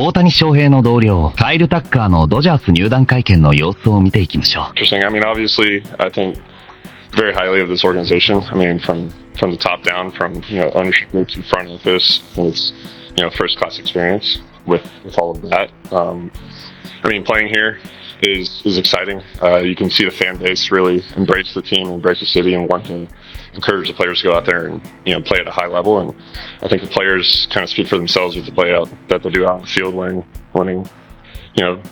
大谷翔平の同僚、カイル・タッカーのドジャース入団会見の様子を見ていきましょう。Interesting. I mean, obviously, I think very highly of this organization. I mean, from the top down, from ownership group to front office, it's first class experience with all of that. I mean, playing here is exciting. You can see the fan base really embrace the team, embrace the city, and want to encourage the players to go out there and play at a high level. And I think the players kind of speak for themselves with the play out that they do out on the field, winning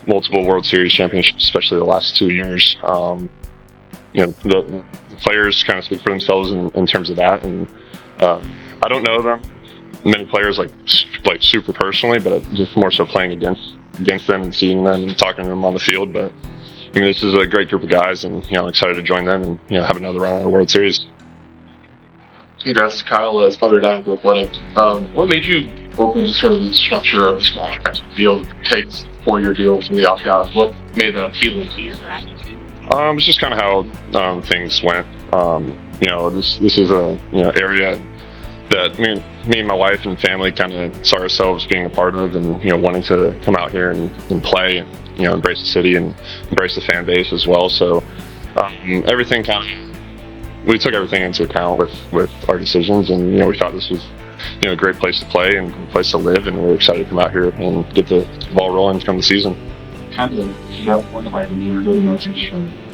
multiple World Series championships, especially the last 2 years. The players kind of speak for themselves in terms of that. And I don't know them, many players like super personally, but just more so playing against them and seeing them and talking to them on the field. But I mean, this is a great group of guys, and I'm excited to join them and have another round of the World Series. Congrats, Kyle, as father died with Athletic. What made you open to sort of the structure of this contract deal? Takes 4-year deals from the opt-out. What made that appealing to you? It's just kind of how things went. This is a area that me and my wife and family kind of saw ourselves being a part of, and wanting to come out here and play, and embrace the city and embrace the fan base as well. So everything we took everything into account with our decisions, and we thought this was a great place to play and a great place to live, and we're excited to come out here and get the ball rolling come the season. Kind of one of my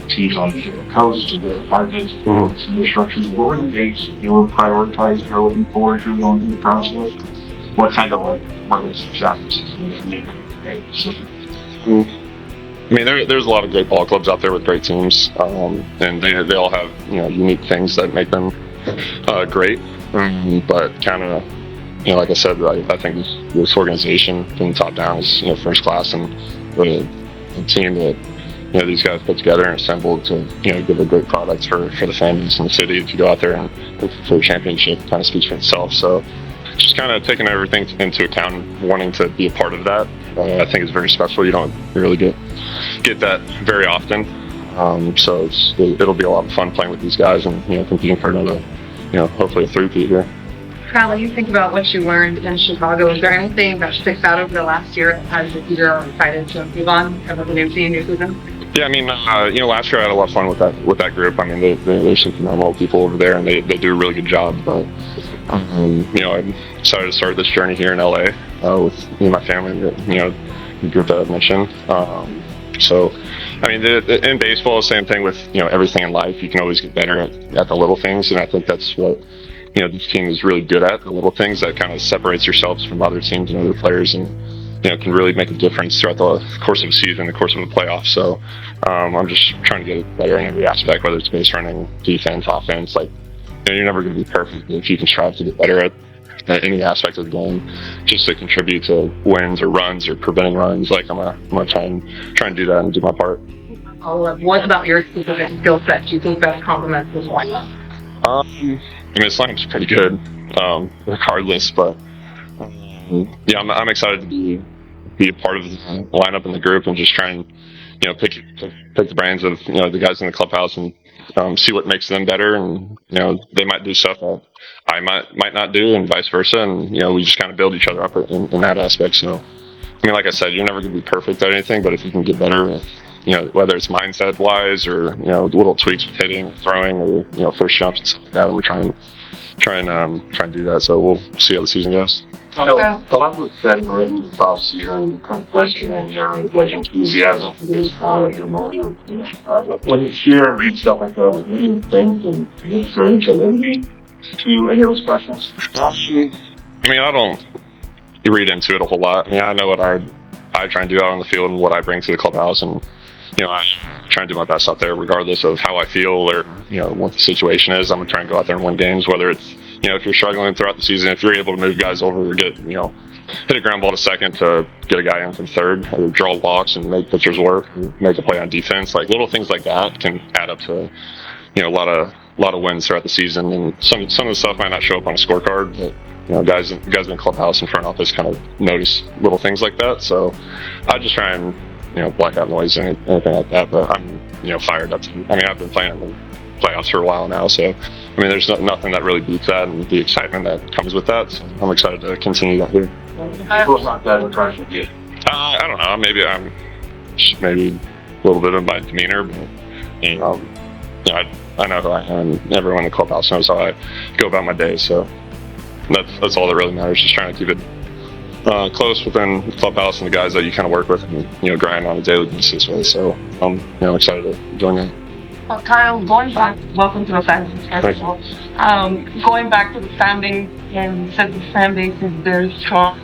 teams on the coast to the markets, the structures. What were the dates you were prioritizing or looking forward to going through the process? What kind of markets exactly? I mean, there's a lot of great ball clubs out there with great teams, and they all have unique things that make them great. But kind of like I said, I think this organization from the top down is first class, and the team that these guys put together and assembled to give a great product for the fan base in the city to go out there and look for a championship kind of speaks for itself. So just kind of taking everything into account and wanting to be a part of that, I think is very special. You don't really get that very often. So it'll be a lot of fun playing with these guys and competing for another, hopefully a three-peat here. Kyle, when you think about what you learned in Chicago, is there anything that sticks out over the last year that has you're excited to move on with the new team, new season? Yeah, I mean, last year I had a lot of fun with that group. I mean, there's some phenomenal people over there, and they do a really good job. But I'm excited to start this journey here in LA with me and my family, the group that I've mentioned. So, I mean, in baseball, same thing with everything in life. You can always get better at the little things, and I think that's what this team is really good at, the little things that kind of separates yourselves from other teams and other players, and can really make a difference throughout the course of a season, the course of a playoff. So I'm just trying to get better in every aspect, whether it's base running, defense, offense. Like, you're never going to be perfect, but if you can strive to get better at any aspect of the game, just to contribute to wins or runs or preventing runs, like I'm gonna try and do that and do my part. What about your specific skill set do you think best complements this lineup? I mean, this lineup's pretty good, regardless, but I'm excited to be a part of the lineup in the group and just try and pick the brains of the guys in the clubhouse and see what makes them better, and they might do stuff that I might not do, and vice versa, and we just kind of build each other up in that aspect. So I mean, like I said, you're never going to be perfect at anything, but if you can get better with whether it's mindset wise or little tweaks with hitting, throwing, or first jumps and stuff like that, we're trying to do that. So we'll see how the season goes. A lot was said already this past year, and kind of questioning your enthusiasm for this product and emotion. When you hear and read stuff like that, what do you think and encourage to any of those questions? I mean, I don't read into it a whole lot. I mean, I know what I try and do out on the field and what I bring to the clubhouse, and I try and do my best out there, regardless of how I feel or what the situation is. I'm gonna try and go out there and win games, whether it's if you're struggling throughout the season, if you're able to move guys over or get hit a ground ball to second to get a guy in from third, or draw walks and make pitchers work, and make a play on defense, like little things like that can add up to a lot of wins throughout the season. And some of the stuff might not show up on a scorecard, but guys in the clubhouse and front office kind of notice little things like that. So I just try and black out noise and anything like that. But I'm fired up. I've been playing in the playoffs for a while now, so I mean, there's nothing that really beats that and the excitement that comes with that. So I'm excited to continue that here. People not that we're trying to get I don't know. Maybe I'm just maybe a little bit of my demeanor, but I know who I am. And everyone in the clubhouse knows how I go about my day. So that's all that really matters. Just trying to keep it close within the clubhouse and the guys that you kind of work with, and grind on a daily basis with. So I'm excited to join that. Kyle, going back, welcome to the fan base, first of all. Going back to the fan base, and you said the fan base is very strong.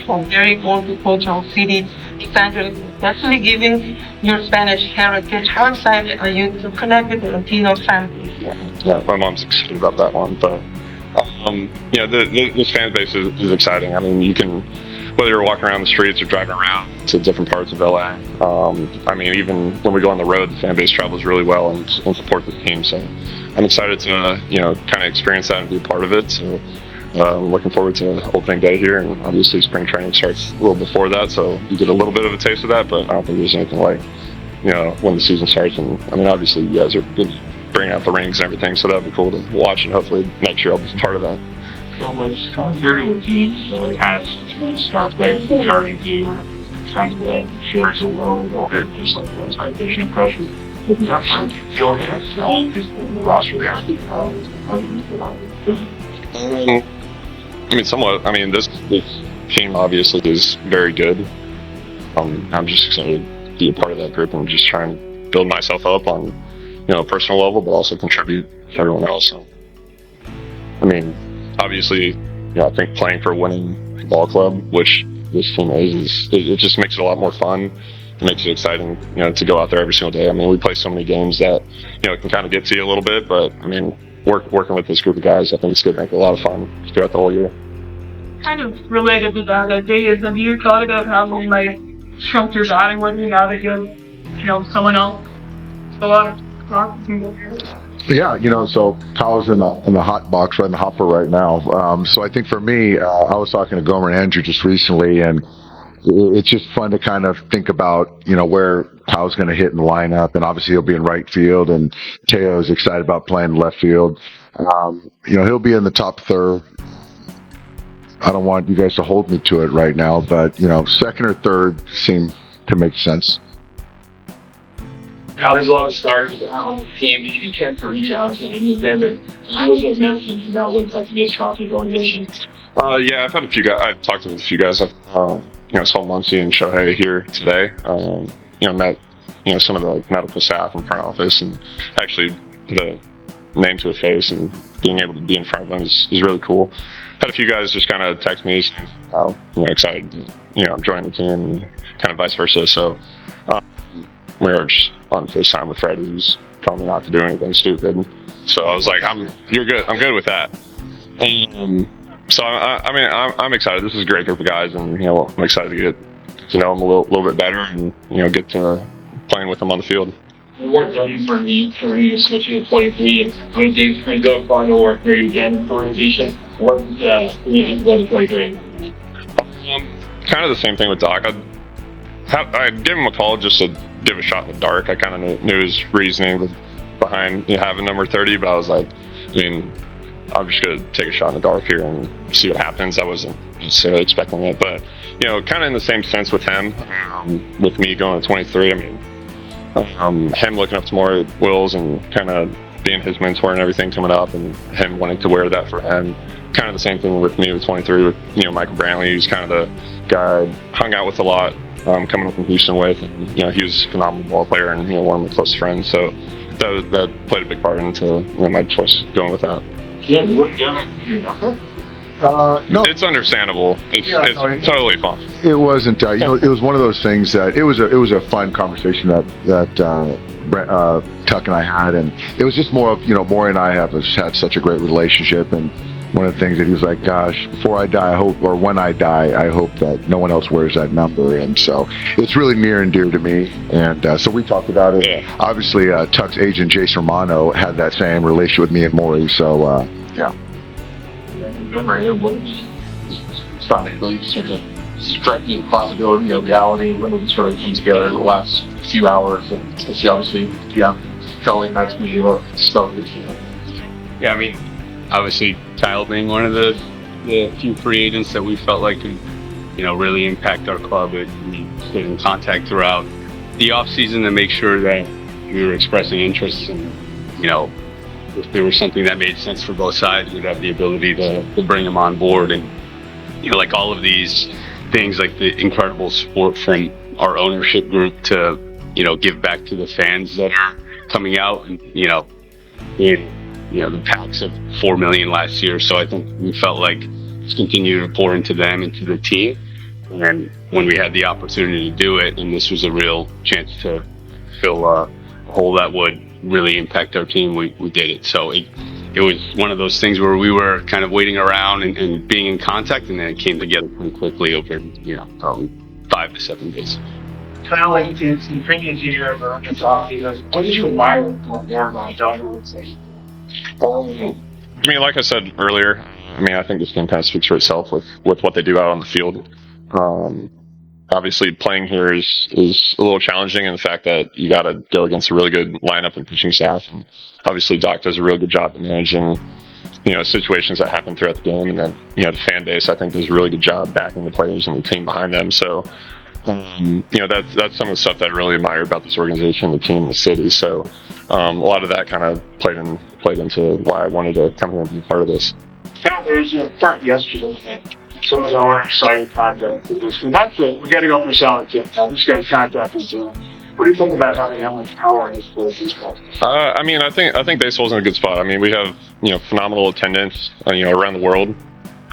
From very old people to CD standards, especially given your Spanish heritage. How excited are you to connect with the Latino fan base? Yeah, my mom's excited about that one, but this fan base is exciting. I mean, you can, whether you're walking around the streets or driving around to different parts of LA. I mean, even when we go on the road, the fan base travels really well and supports the team. So I'm excited to, kind of experience that and be a part of it. So I'm looking forward to opening day here, and obviously spring training starts a little before that, so you get a little bit of a taste of that, but I don't think there's anything like, when the season starts. And I mean, obviously you guys are good, bringing out the rings and everything, so that'd be cool to watch, and hopefully next year I'll be part of that. So much continuity teams has to start with the early team, trying to share some load over just like one type of pressure. That's how you feel that just the roster reality. I mean, somewhat. I mean, this team obviously is very good. I'm just excited to be a part of that group and just try and build myself up on, a personal level, but also contribute to everyone else. So, I mean, obviously, I think playing for a winning ball club, which this team is, it just makes it a lot more fun. It makes it exciting, to go out there every single day. I mean, we play so many games that, it can kind of get to you a little bit, but I mean, working with this group of guys, I think it's going to make it a lot of fun throughout the whole year. Kind of related to that, have you thought about how you might shrunk your batting with you now that you're, someone else? A lot of talk. Yeah, so Kyle's in the hot box, right in the hopper right now. So I think for me, I was talking to Gomer and Andrew just recently, and it's just fun to kind of think about, where Kyle's going to hit in the lineup, and obviously he'll be in right field, and Teo's excited about playing left field. He'll be in the top third. I don't want you guys to hold me to it right now, but, second or third seem to make sense. Now, there's a lot of stars on the team. You can't reach out to any of them. I was mentioned about what's like to be a coffee organization. Yeah, I've had a few guys. I've talked to a few guys. I've, saw Muncie and Shohei here today. Met, some of the medical staff and front office, and actually put a name to a face, and being able to be in front of them is really cool. Had a few guys just kind of text me, excited, join the team, and kind of vice versa. So we were just on FaceTime with Fred, who's telling me not to do anything stupid. So I was like, you're good. I'm good with that. So I'm excited. This is a great group of guys, and I'm excited to get to know them a little bit better, and get to playing with them on the field. What are you for me for you switching to 23? When Dave's going to go final work for you again for organization? What's the 23? Kind of the same thing with Doc. I'd give him a call just to give a shot in the dark. I kind of knew his reasoning behind having number 30, but I was like, I'm just going to take a shot in the dark here and see what happens. I wasn't necessarily expecting it, but, kind of in the same sense with him, with me going to 23. I mean, him looking up to more Wills and kind of being his mentor and everything coming up, and him wanting to wear that for him. Kind of the same thing with me with 23 with, Michael Brantley, who's kind of the guy I hung out with a lot, coming up from Houston with, and, he was a phenomenal ball player and, one of my close friends. So that played a big part into my choice going with that. No, it's understandable. It's totally fun. It wasn't. It was one of those things that it was a fun conversation that Tuck and I had, and it was just more of Maury and I have had such a great relationship, and one of the things that he was like, gosh, before I die, I hope, or when I die, I hope that no one else wears that number. And so it's really near and dear to me. And so we talked about it. Yeah. Obviously, Tuck's agent, Jason Romano, had that same relationship with me and Maury. So, yeah. It's not really such a striking possibility of reality when we sort of came together in the last few hours. And it's obviously, telling that's going to be stuff this year. Yeah, I mean, obviously Kyle being one of the few free agents that we felt like could, really impact our club. We stayed in contact throughout the off season to make sure that we were expressing interest, and if there was something that made sense for both sides, we'd have the ability to bring him on board. And like all of these things, like the incredible support from our ownership group to give back to the fans that are coming out, and the packs of 4 million last year. So I think we felt like just continue to pour into them, into the team. And when we had the opportunity to do it, and this was a real chance to fill a hole that would really impact our team, we did it. So it was one of those things where we were kind of waiting around and being in contact, and then it came together pretty quickly over, probably 5 to 7 days. Kind of like in previous year of what did you admire about Dodgers? I mean, like I said earlier, I think this game kind of speaks for itself with what they do out on the field. Obviously, playing here is a little challenging in the fact that you got to go against a really good lineup and pitching staff. And obviously, Doc does a real good job of managing, situations that happen throughout the game. And then, the fan base, I think, does a really good job backing the players and the team behind them. So, that's some of the stuff that I really admire about this organization, the team, the city. So, a lot of that kind of played into why I wanted to come here and be part of this. There's a front yesterday. Some of our exciting content for this. And that's it. We got to go for salad kit. I'm just going to contact us. What do you think about having that much power in this place? I think baseball's in a good spot. We have phenomenal attendance around the world.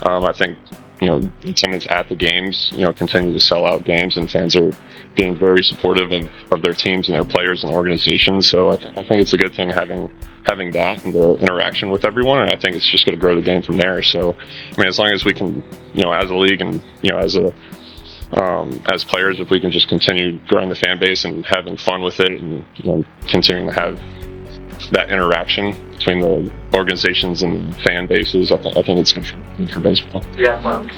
I think attendance at the games continue to sell out games, and fans are being very supportive of their teams and their players and organizations. So I think it's a good thing having that and the interaction with everyone, and I think it's just going to grow the game from there. So as long as we can, as a league and as players, if we can just continue growing the fan base and having fun with it, and continuing to have that interaction between the organizations and fan bases, I think it's good for baseball. Yeah, about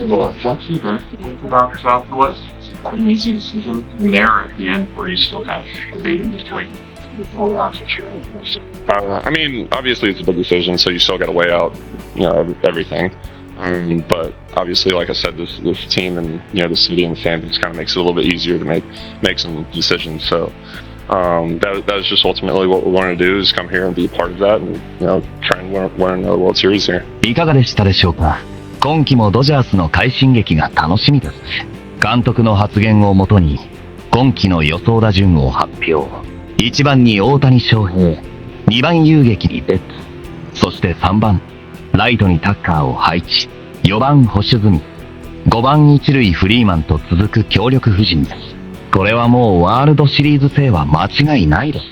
Southwest. Easy to see there at the end where you still have debating between. Obviously it's a big decision, so you still got to weigh out, everything. But obviously, like I said, this team and the city and the fan base kind of makes it a little bit easier to make some decisions. So that is just ultimately what we want to do, is come here and be a part of that, and try and win another World Series here. いかがでしたでしょうか。今季もドジャースの快進撃が楽しみですね。監督の発言をもとに今季の予想打順を発表。1番に大谷翔平、2番遊撃にベッツ、そして3番ライトにタッカーを配置、4番保守済み、5番一塁フリーマンと続く強力布陣です。これはもうワールドシリーズ制は間違いないです。